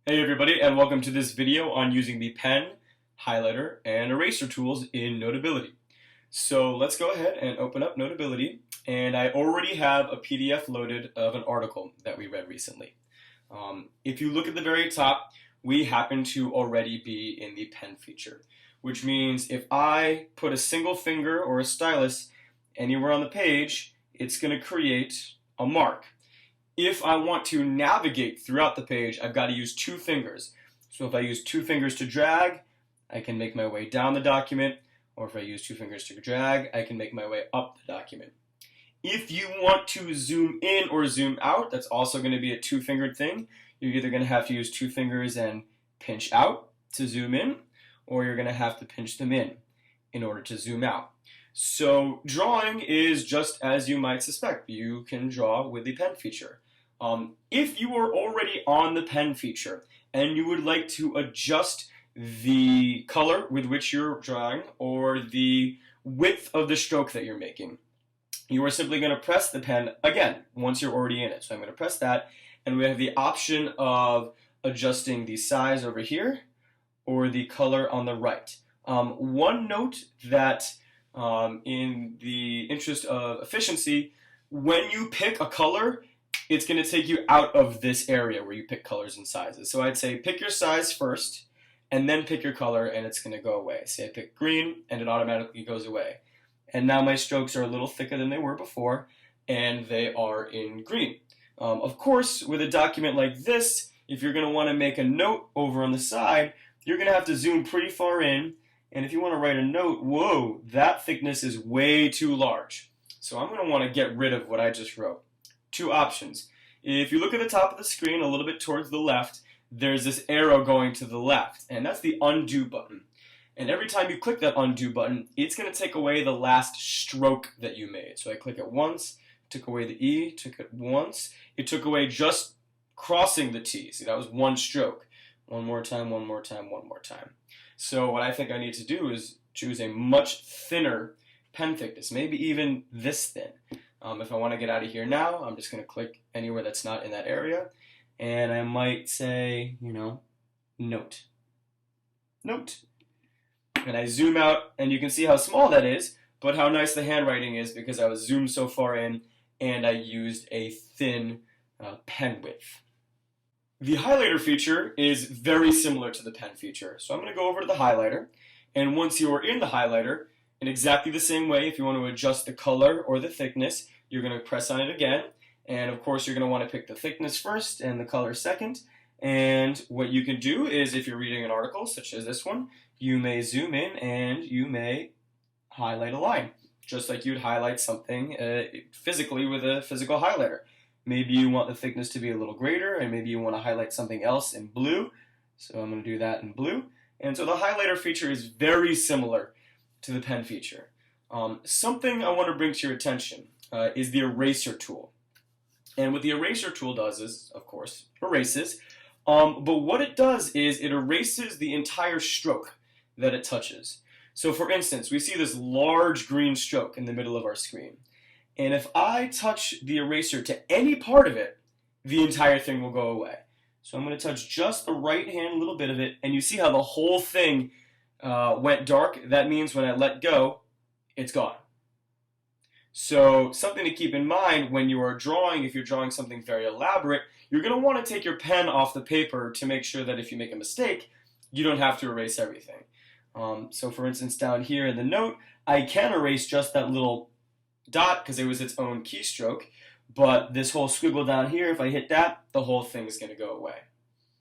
Hey everybody, and welcome to this video on using the pen, highlighter, and eraser tools in Notability. So let's go ahead and open up Notability, and I already have a PDF loaded of an article that we read recently. If you look at the very top, we happen to already be in the pen feature, which means if I put a single finger or a stylus anywhere on the page, it's going to create a mark. If I want to navigate throughout the page, I've got to use two fingers. So if I use two fingers to drag, I can make my way down the document, or if I use two fingers to drag, I can make my way up the document. If you want to zoom in or zoom out, that's also going to be a two-fingered thing. You're either going to have to use two fingers and pinch out to zoom in, or you're going to have to pinch them in order to zoom out. So drawing is just as you might suspect. You can draw with the pen feature. If you are already on the pen feature and you would like to adjust the color with which you're drawing or the width of the stroke that you're making, you are simply going to press the pen again once you're already in it. So I'm going to press that, and we have the option of adjusting the size over here or the color on the right. One note that in the interest of efficiency, when you pick a color, it's going to take you out of this area where you pick colors and sizes. So I'd say pick your size first, and then pick your color, and it's going to go away. Say I pick green, and it automatically goes away. And now my strokes are a little thicker than they were before, and they are in green. Of course, with a document like this, if you're going to want to make a note over on the side, you're going to have to zoom pretty far in. And if you want to write a note, whoa, that thickness is way too large. So I'm going to want to get rid of what I just wrote. Two options. If you look at the top of the screen a little bit towards the left, there's this arrow going to the left, and that's the undo button. And every time you click that undo button, it's going to take away the last stroke that you made. So I click it once, took away the E, took it once. It took away just crossing the T. See, that was one stroke. One more time, one more time, one more time. So what I think I need to do is choose a much thinner pen thickness, maybe even this thin. If I want to get out of here now, I'm just going to click anywhere that's not in that area, and I might say, note. Note. And I zoom out, and you can see how small that is, but how nice the handwriting is because I was zoomed so far in, and I used a thin pen width. The highlighter feature is very similar to the pen feature. So I'm going to go over to the highlighter, and once you are in the highlighter, in exactly the same way, if you want to adjust the color or the thickness, you're going to press on it again. And of course, you're going to want to pick the thickness first and the color second. And what you can do is, if you're reading an article, such as this one, you may zoom in and you may highlight a line, just like you'd highlight something physically with a physical highlighter. Maybe you want the thickness to be a little greater, and maybe you want to highlight something else in blue. So I'm going to do that in blue. And so the highlighter feature is very similar to the pen feature. Something I want to bring to your attention is the eraser tool. And what the eraser tool does is, of course, erases. But what it does is it erases the entire stroke that it touches. So for instance, we see this large green stroke in the middle of our screen. And if I touch the eraser to any part of it, the entire thing will go away. So I'm going to touch just the right hand little bit of it, and you see how the whole thing went dark. That means when I let go, it's gone. So something to keep in mind when you are drawing, if you're drawing something very elaborate, you're going to want to take your pen off the paper to make sure that if you make a mistake, you don't have to erase everything. So for instance, down here in the note, I can erase just that little dot because it was its own keystroke, but this whole squiggle down here, if I hit that, the whole thing is going to go away.